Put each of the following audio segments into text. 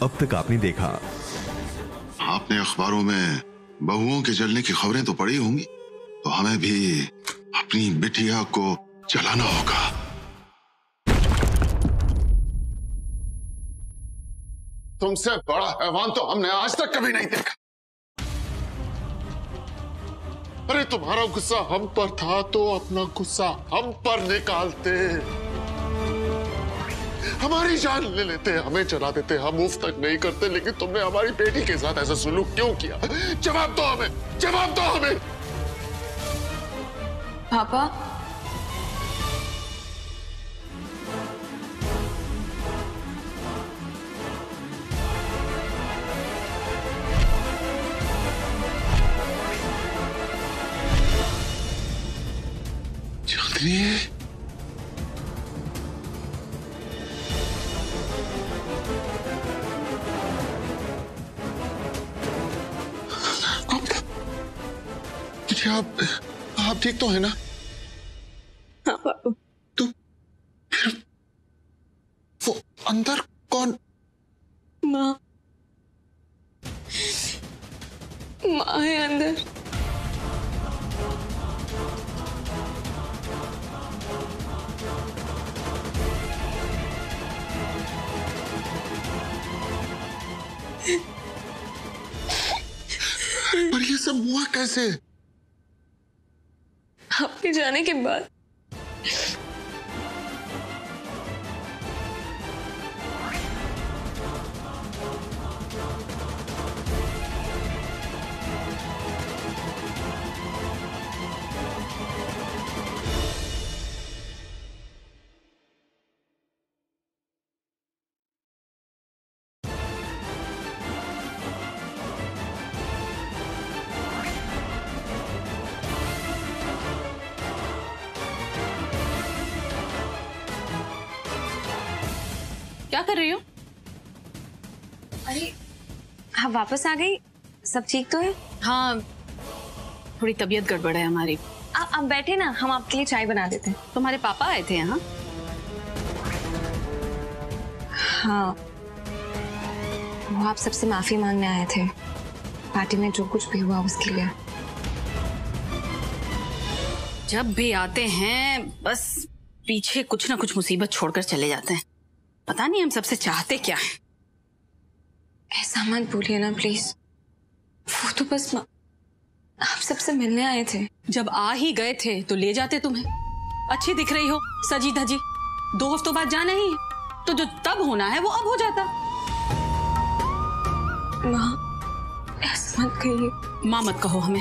अब तक आपने देखा। आपने अखबारों में बहुओं के जलने की खबरें तो पढ़ी होंगी, तो हमें भी अपनी बिटिया को जलाना होगा। तुमसे बड़ा हैवान तो हमने आज तक कभी नहीं देखा। अरे तुम्हारा गुस्सा हम पर था तो अपना गुस्सा हम पर निकालते, हमारी जान ले लेते, हमें जला देते, हम मुफ्त तक नहीं करते। लेकिन तुमने हमारी बेटी के साथ ऐसा सुलूक क्यों किया? जवाब दो हमें, जवाब दो हमें। पापा, जल्दी आप ठीक तो है ना? हाँ पापा। तो फिर वो अंदर कौन? माँ, माँ है अंदर। पर ये सब हुआ कैसे? आपके जाने के बाद। क्या कर रही हो? अरे आप वापस आ गई? सब ठीक तो है? हाँ, थोड़ी तबीयत गड़बड़ है हमारी। आप बैठे ना, हम आपके लिए चाय बना देते हैं। तुम्हारे पापा आए थे यहाँ? हाँ, वो आप सबसे माफी मांगने आए थे, पार्टी में जो कुछ भी हुआ उसके लिए। जब भी आते हैं बस पीछे कुछ ना कुछ मुसीबत छोड़कर चले जाते हैं। पता नहीं हम सबसे चाहते क्या है। ऐसा मत बोलिए ना प्लीज। वो तो बस आप सबसे मिलने आए थे। जब आ ही गए थे तो ले जाते तुम्हें। अच्छी दिख रही हो, सजी धजी। 2 हफ्तों बाद जाना ही है, तो जो तब होना है वो अब हो जाता। माँ, ऐसा मत कहिए। माँ मत कहो हमें।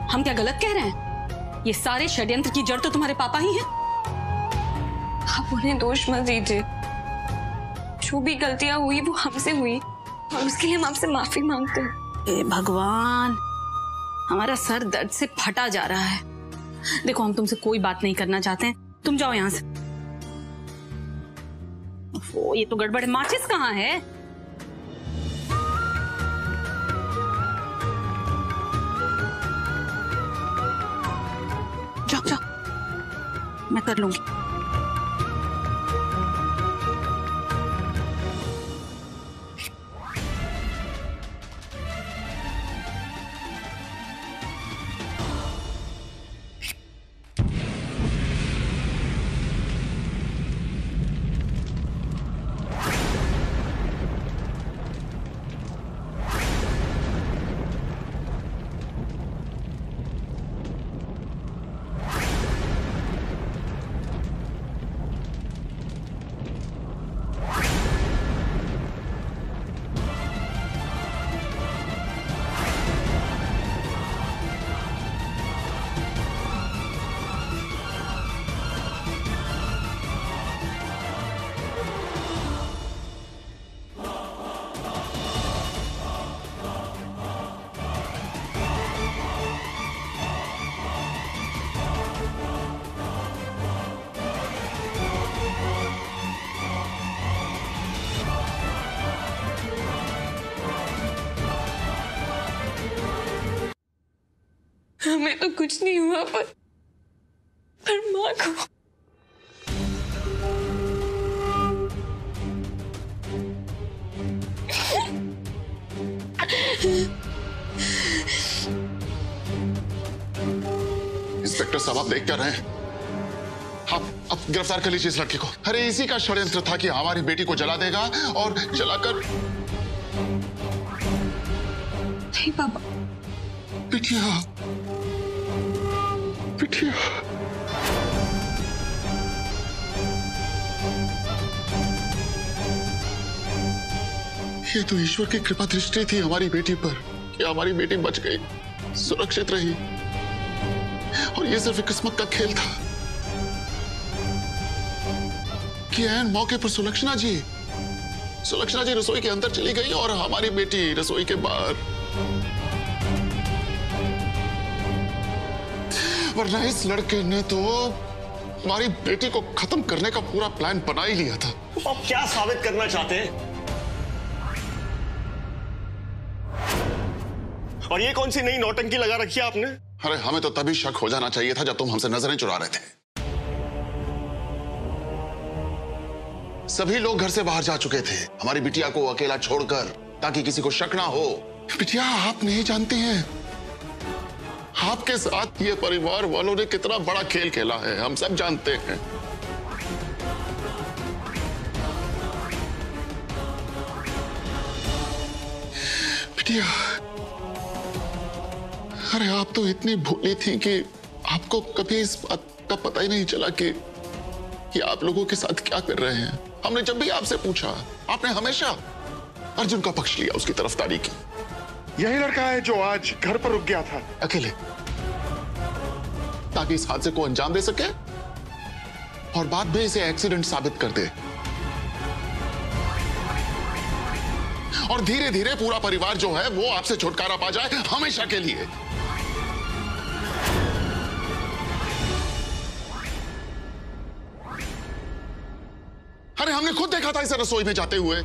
हम क्या गलत कह रहे हैं? ये सारे षड्यंत्र की जड़ तो तुम्हारे पापा ही हैं। आप उन्हें दोष मत दीजिए। जो भी गलतियां हुई वो हमसे हुई और उसके लिए हम आपसे माफी मांगते हैं। ए भगवान, हमारा सर दर्द से फटा जा रहा है। देखो, हम तुमसे कोई बात नहीं करना चाहते हैं, तुम जाओ यहां से। वो ये तो गड़बड़ है। माचिस कहाँ है? जाओ जाओ, मैं कर लूंगी। हमें तो कुछ नहीं हुआ, पर माँ को। इंस्पेक्टर साहब, आप देख क्या रहे हैं? आप गिरफ्तार कर लीजिए इस लड़के को। अरे इसी का षड्यंत्र था कि हमारी बेटी को जला देगा और जलाकर। नहीं पापा। बिटिया, बिटिया, ये तो ईश्वर की कृपा दृष्टि थी हमारी बेटी पर कि हमारी बेटी बच गई, सुरक्षित रही। और ये सिर्फ एक किस्मत का खेल था कि ऐन मौके पर सुलक्षणा जी रसोई के अंदर चली गई और हमारी बेटी रसोई के बाहर। वरना इस लड़के ने तो हमारी बेटी को खत्म करने का पूरा प्लान बना ही लिया था। आप क्या साबित करना चाहते हैं? और ये कौन सी नई नौटंकी लगा रखी है आपने? अरे हमें तो तभी शक हो जाना चाहिए था जब तुम हमसे नजरें चुरा रहे थे। सभी लोग घर से बाहर जा चुके थे हमारी बिटिया को अकेला छोड़कर, ताकि किसी को शक ना हो। बिटिया, आप नहीं जानती हैं आपके साथ ये परिवार वालों ने कितना बड़ा खेल खेला है, हम सब जानते हैं। बिटिया, अरे आप तो इतनी भोली थी कि आपको कभी इस बात का पता ही नहीं चला कि आप लोगों के साथ क्या कर रहे हैं। हमने जब भी आपसे पूछा, आपने हमेशा अर्जुन का पक्ष लिया, उसकी तरफदारी की। यही लड़का है जो आज घर पर रुक गया था अकेले, ताकि इस हादसे को अंजाम दे सके और बाद में इसे एक्सीडेंट साबित कर दे। और धीरे धीरे पूरा परिवार जो है वो आपसे छुटकारा पा जाए हमेशा के लिए। अरे हमने खुद देखा था इसे रसोई में जाते हुए।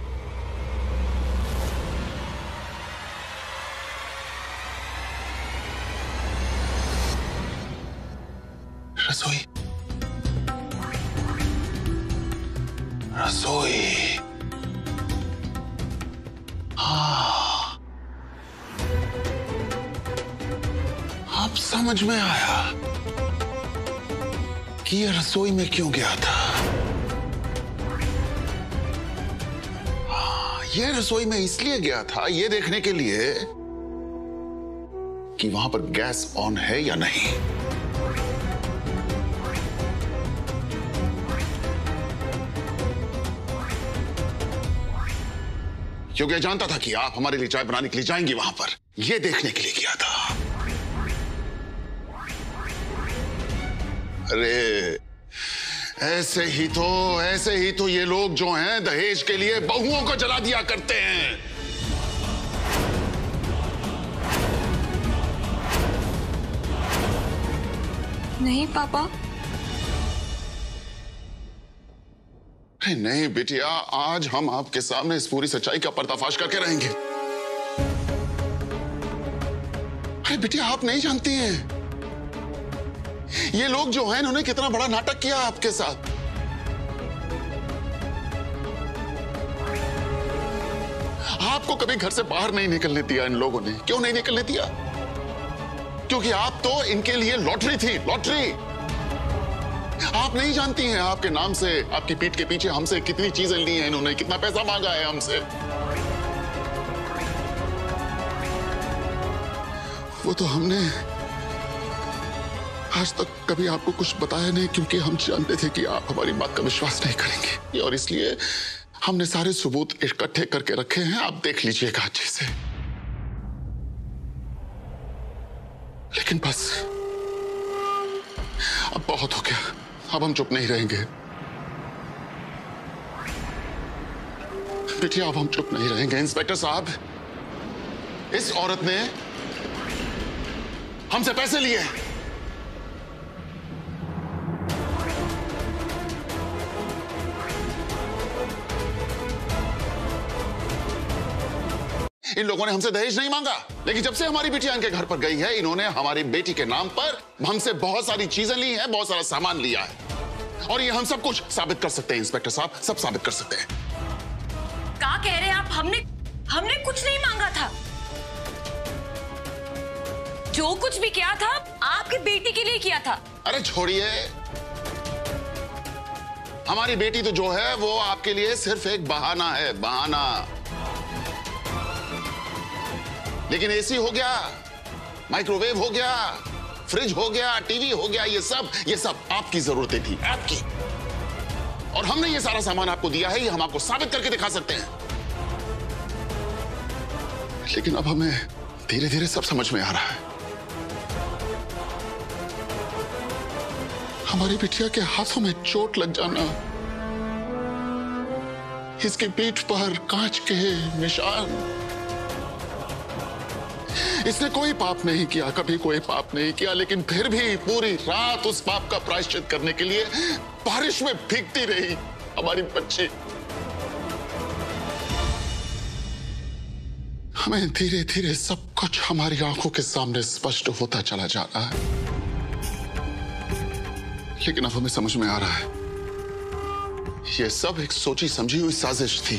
रसोई, रसोई, हाँ, अब समझ में आया कि ये रसोई में क्यों गया था। ये रसोई में इसलिए गया था ये देखने के लिए कि वहां पर गैस ऑन है या नहीं। क्योंकि जानता था कि आप हमारे लिए चाय बनाने के लिए जाएंगी वहां पर, यह देखने के लिए किया था। अरे ऐसे ही तो ये लोग जो हैं दहेज के लिए बहुओं को जला दिया करते हैं। नहीं पापा। अरे नहीं बिटिया, आज हम आपके सामने इस पूरी सच्चाई का पर्दाफाश करके रहेंगे। अरे बिटिया, आप नहीं जानती हैं ये लोग जो हैं इन्होंने कितना बड़ा नाटक किया आपके साथ। आपको कभी घर से बाहर नहीं निकलने दिया इन लोगों ने। क्यों नहीं निकलने दिया? क्योंकि आप तो इनके लिए लॉटरी थी, लॉटरी। आप नहीं जानती हैं आपके नाम से, आपकी पीठ के पीछे हमसे कितनी चीजें ली हैं इन्होंने, कितना पैसा मांगा है हमसे। वो तो हमने आज तक कभी आपको कुछ बताया नहीं, क्योंकि हम जानते थे कि आप हमारी बात का विश्वास नहीं करेंगे, और इसलिए हमने सारे सबूत इकट्ठे करके रखे हैं। आप देख लीजिएगा अच्छे से। लेकिन बस अब बहुत हो गया, अब हम चुप नहीं रहेंगे। बेटिया, अब हम चुप नहीं रहेंगे। इंस्पेक्टर साहब, इस औरत ने हमसे पैसे लिए। इन लोगों ने हमसे दहेज नहीं मांगा, लेकिन जब से हमारी बेटी इनके घर पर गई है, इन्होंने हमारी बेटी के नाम पर हमसे बहुत सारी चीजें ली हैं, बहुत सारा सामान लिया है। और ये हम सब कुछ साबित कर सकते हैं इंस्पेक्टर साहब, सब साबित कर सकते हैं। क्या कह रहे हैं आप? हमने कुछ नहीं मांगा था। जो कुछ भी किया था आपकी बेटी के लिए किया था। अरे छोड़िए, हमारी बेटी तो जो है वो आपके लिए सिर्फ एक बहाना है, बहाना। लेकिन एसी हो गया, माइक्रोवेव हो गया, फ्रिज हो गया, टीवी हो गया, ये सब आपकी जरूरतें थी, आपकी। और हमने ये सारा सामान आपको दिया है, ये हम आपको साबित करके दिखा सकते हैं। लेकिन अब हमें धीरे धीरे सब समझ में आ रहा है। हमारी बिटिया के हाथों में चोट लग जाना, इसकी पीठ पर कांच के निशान, इसने कोई पाप नहीं किया, कभी कोई पाप नहीं किया, लेकिन फिर भी पूरी रात उस पाप का प्रायश्चित करने के लिए बारिश में भीगती रही हमारी बच्ची। हमें धीरे धीरे सब कुछ हमारी आंखों के सामने स्पष्ट होता चला जा रहा है। लेकिन अब हमें समझ में आ रहा है, यह सब एक सोची समझी हुई साजिश थी।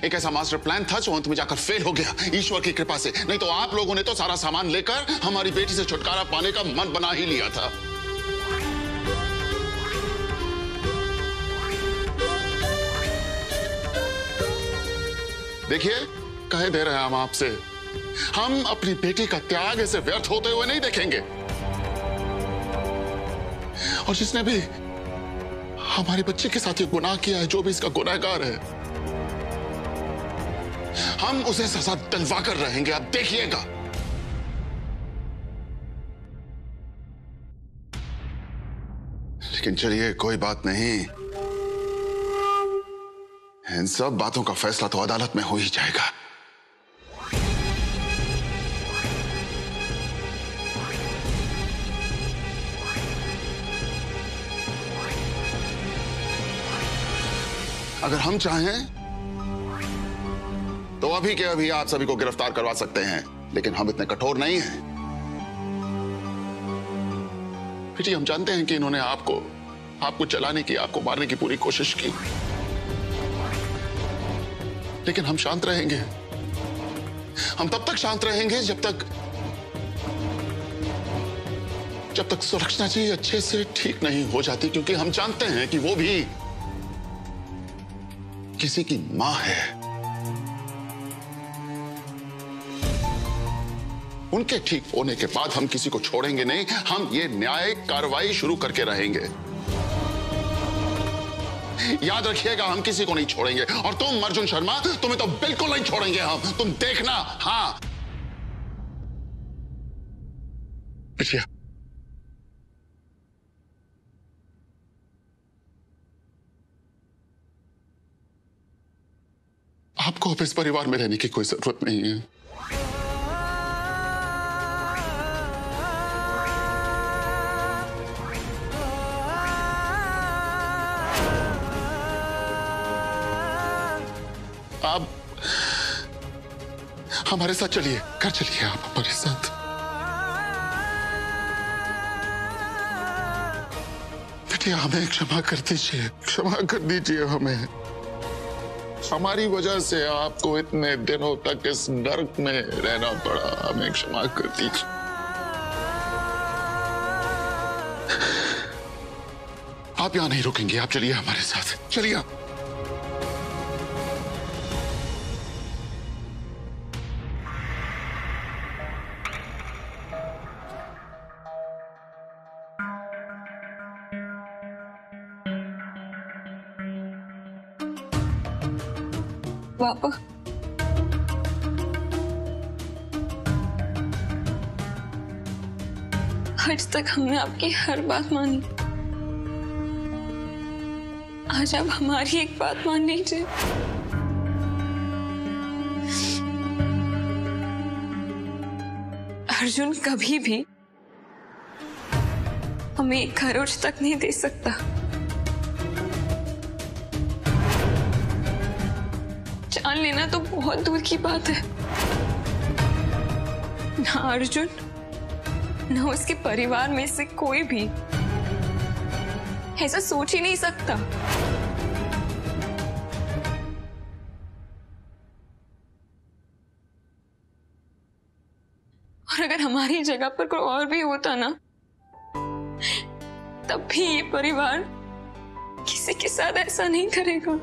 एक ऐसा मास्टर प्लान था जो अंत में जाकर फेल हो गया, ईश्वर की कृपा से। नहीं तो आप लोगों ने तो सारा सामान लेकर हमारी बेटी से छुटकारा पाने का मन बना ही लिया था। देखिए, कहे दे रहे हैं हम आपसे, हम अपनी बेटी का त्याग ऐसे व्यर्थ होते हुए नहीं देखेंगे। और जिसने भी हमारे बच्चे के साथ ये गुनाह किया है, जो भी इसका गुनहगार है, हम उसे सजा दिलवा कर रहेंगे, आप देखिएगा। लेकिन चलिए, कोई बात नहीं, इन सब बातों का फैसला तो अदालत में हो ही जाएगा। अगर हम चाहें तो अभी के अभी आप सभी को गिरफ्तार करवा सकते हैं, लेकिन हम इतने कठोर नहीं हैं। बेटी, हम जानते हैं कि इन्होंने आपको चलाने की, आपको मारने की पूरी कोशिश की, लेकिन हम शांत रहेंगे। हम तब तक शांत रहेंगे जब तक सुरक्षा जी अच्छे से ठीक नहीं हो जाती, क्योंकि हम जानते हैं कि वो भी किसी की मां है। उनके ठीक होने के बाद हम किसी को छोड़ेंगे नहीं, हम ये न्यायिक कार्रवाई शुरू करके रहेंगे। याद रखिएगा, हम किसी को नहीं छोड़ेंगे। और तुम अर्जुन शर्मा, तुम्हें तो बिल्कुल नहीं छोड़ेंगे हम, तुम देखना। हाँ बिटिया, आपको अब इस परिवार में रहने की कोई जरूरत नहीं है। आप हमारे साथ चलिए, घर चलिए आप हमारे साथ। बेटिया, हमें क्षमा कर दीजिए, क्षमा कर दीजिए हमें। हमारी वजह से आपको इतने दिनों तक इस नर्क में रहना पड़ा, हमें क्षमा कर दीजिए। आप यहां नहीं रुकेंगे, आप चलिए हमारे साथ, चलिए। पापा, आज तक हमने आपकी हर बात मानी, आज आप हमारी एक बात मान लीजिए। अर्जुन कभी भी हमें एक खरोच तक नहीं दे सकता। जान लेना तो बहुत दूर की बात है। ना अर्जुन, ना उसके परिवार में से कोई भी ऐसा सोच ही नहीं सकता। और अगर हमारी जगह पर कोई और भी होता ना, तब भी ये परिवार किसी के साथ ऐसा नहीं करेगा।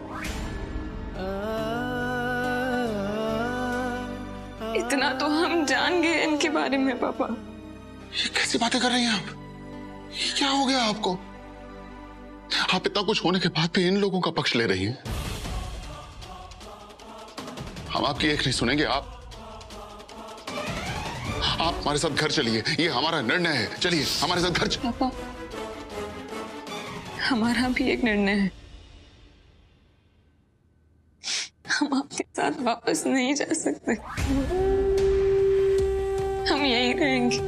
इतना तो हम जान गए इनके बारे में पापा। ये कैसी बातें कर रही हैं आप? ये क्या हो गया आपको? आप इतना कुछ होने के बाद भी इन लोगों का पक्ष ले रही हैं। हम आपकी एक नहीं सुनेंगे। आप हमारे साथ घर चलिए, ये हमारा निर्णय है। चलिए हमारे साथ घर पापा, हमारा भी एक निर्णय है। हम आपके साथ वापस नहीं जा सकते, हम यहीं रहेंगे।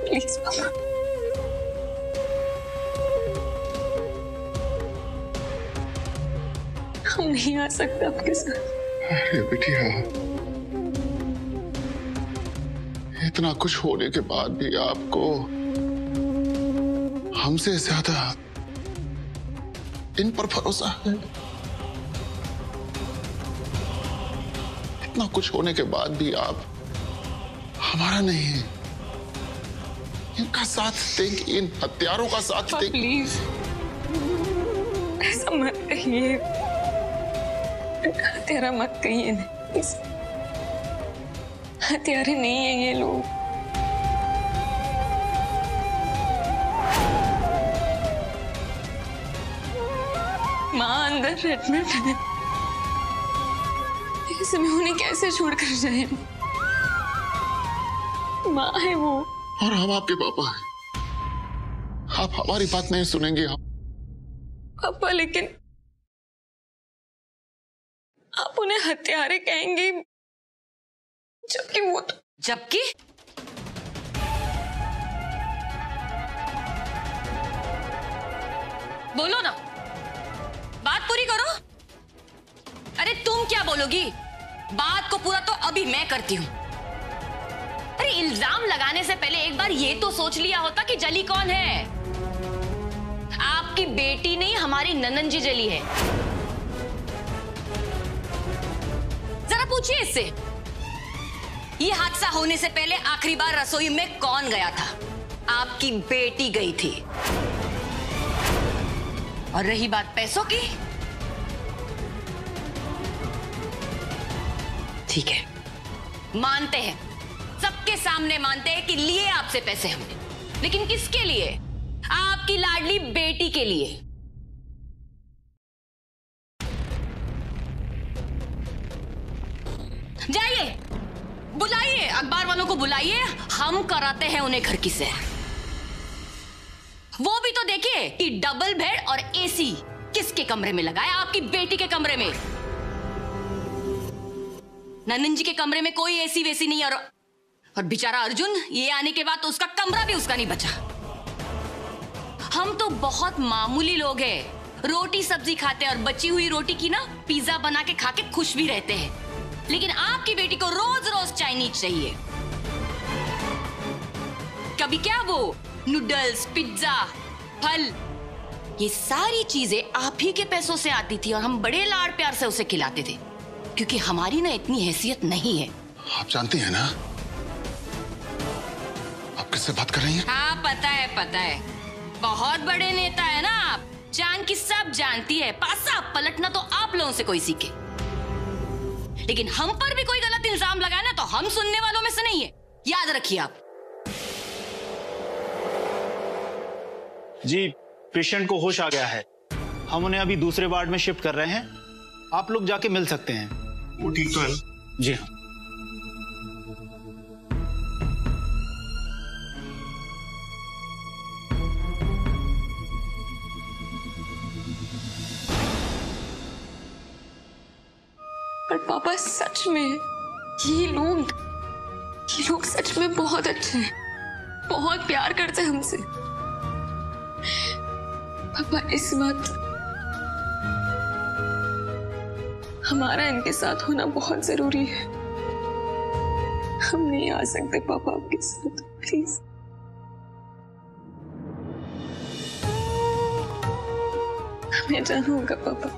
प्लीज पापा। हम नहीं आ सकते आपके साथ। अरे बिटिया, इतना कुछ होने के बाद भी आपको हमसे ज्यादा इन पर भरोसा है। इतना कुछ होने के बाद भी आप हमारा नहीं, इनका साथ देंगे, इन हत्यारों का साथ देंगे। प्लीज ऐसा मत कहिए, हत्यारा मत कहिए। हत्यारे नहीं है ये लोग। माँ अंदर ट्रीटमेंट है, ऐसे में उन्हें कैसे छोड़ कर जाए? माँ है वो, और हम आपके पापा हैं। आप हमारी बात नहीं सुनेंगे। हम पापा, लेकिन आप उन्हें हत्यारे कहेंगे, जबकि वो तो जबकि बोलो ना, बात पूरी करो। अरे तुम क्या बोलोगी? बात को पूरा तो अभी मैं करती हूं। अरे इल्जाम लगाने से पहले एक बार ये तो सोच लिया होता कि जली कौन है। आपकी बेटी नहीं, हमारी ननन जी जली है। जरा पूछिए इससे, ये हादसा होने से पहले आखिरी बार रसोई में कौन गया था? आपकी बेटी गई थी। और रही बात पैसों की, ठीक है, मानते हैं, सबके सामने मानते हैं कि लिए आपसे पैसे हमने, लेकिन किसके लिए? आपकी लाडली बेटी के लिए। जाइए, बुलाइए अखबार वालों को, बुलाइए, हम कराते हैं उन्हें घर की सैर। वो भी तो देखिए कि डबल बेड और एसी किसके कमरे में लगा है? आपकी बेटी के कमरे में। नंदन जी के कमरे में कोई एसी वैसी नहीं। और बेचारा अर्जुन, ये आने के बाद तो उसका कमरा भी उसका नहीं बचा। हम तो बहुत मामूली लोग हैं, रोटी सब्जी खाते हैं और बची हुई रोटी की ना पिज्जा बना के खा के खुश भी रहते हैं। लेकिन आपकी बेटी को रोज रोज चाइनीज चाहिए। कभी क्या वो नूडल्स, पिज्जा, फल, ये सारी चीजें आप ही के पैसों से आती थी और हम बड़े लाड़ प्यार से उसे खिलाते थे, क्योंकि हमारी ना इतनी हैसियत नहीं है। आप जानती हैं ना आप किससे बात कर रही हैं? हाँ पता है, पता है, बहुत बड़े नेता है ना आप। जान की सब जानती है, पासा पलटना तो आप लोगों से कोई सीखे। लेकिन हम पर भी कोई गलत इल्जाम लगाए ना तो हम सुनने वालों में से नहीं है, याद रखिए आप। जी, पेशेंट को होश आ गया है, हम उन्हें अभी दूसरे वार्ड में शिफ्ट कर रहे हैं। आप लोग जाके मिल सकते हैं। वो ठीक तो है? जी हाँ। पर पापा सच में ये लोग सच में बहुत अच्छे हैं, बहुत प्यार करते हैं हमसे। पापा इस वक्त हमारा इनके साथ होना बहुत जरूरी है। हम नहीं आ सकते पापा आपके साथ, प्लीज। हमें जाना होगा पापा।